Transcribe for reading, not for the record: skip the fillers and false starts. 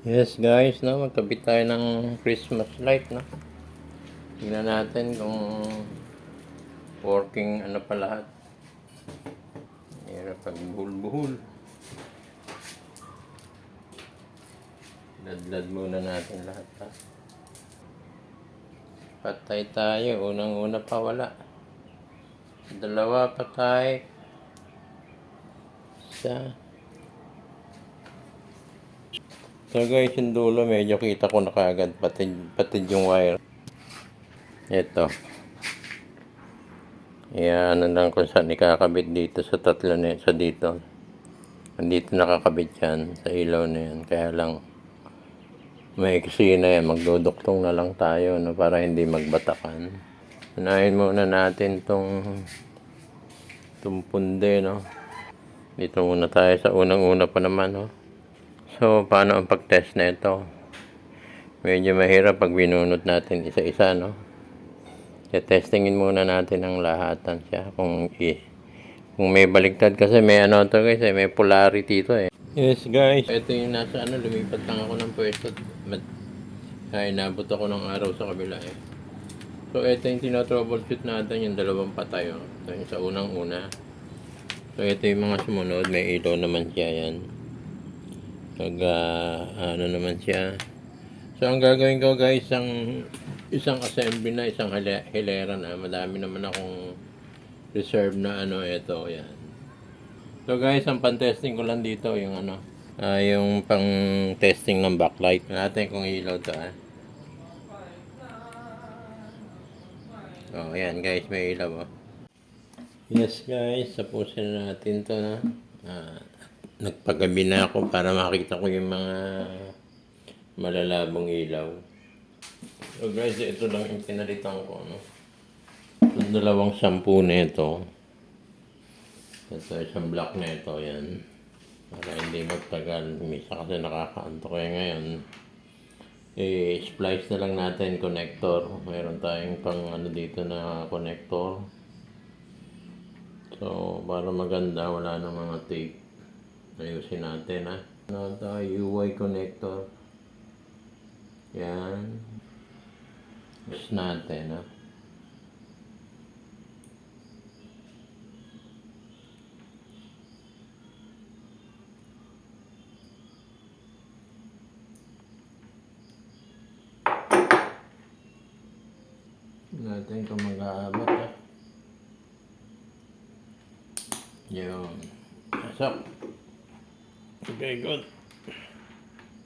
Yes guys, no, magkabit tayo ng Christmas light, no. Tingnan natin kung working ano pa lahat. Hirap pag buhul-buhul. Ladlad muna natin lahat, ha. Patay tayo, unang-una pa wala. Dalawa patay. Isa. So guys, yung dulo medyo kita ko na kaagad, patid yung wire. Ito. Yan, ano lang kung saan ikakabit dito sa tatlo na sa dito. Andito nakakabit yan sa ilaw na yan. Kaya lang maiksi na yan. Magduduktong na lang tayo, no, para hindi magbatakan. Unahin muna natin tong punde, no. Dito muna tayo sa unang-una pa naman, no. So, paano ang pag-test na ito? Medyo mahirap pag binunot natin isa-isa, no. Testingin muna natin ang lahatan siya. Kung may baligtad kasi may ano to guys, may polarity to eh. Yes guys, ito yung nasa ano, lumipat lang ako ng pwesto. Ay, nabot ako ng araw sa kabila eh. So, ito yung tinotroubleshoot natin, yung dalawang patay. Oh. Ito yung sa unang-una. So, ito yung mga sumunod. May ilaw naman siya yan. Ano naman siya. So, ang gagawin ko guys, isang assembly na, isang hilera na. Madami naman akong reserve na ano, ito, yan. So guys, ang pan-testing ko lang dito, yung ano, yung pang-testing ng backlight. Natin kung ilaw to, Oh, ayan guys, may ilaw, oh. Yes guys, tapusin na natin to, na. Nagpagabi na ako para makita ko yung mga malalabong ilaw. So guys, ito lang yung pinalitan ko, no. Yung dalawang shampoo na ito. Ito, isang block na ito, yan. Para hindi magtagal. Misa kasi nakakaanto. Kaya ngayon, i-splice na lang natin connector. Mayroon tayong pang ano dito na connector. So, para maganda, wala nang mga tape. Ayusin natin, ha. Ano ito, UY connector. Yan. Use natin, ha. Natin kung mag-aabot, ha. Yun. Pasok. Okay, good.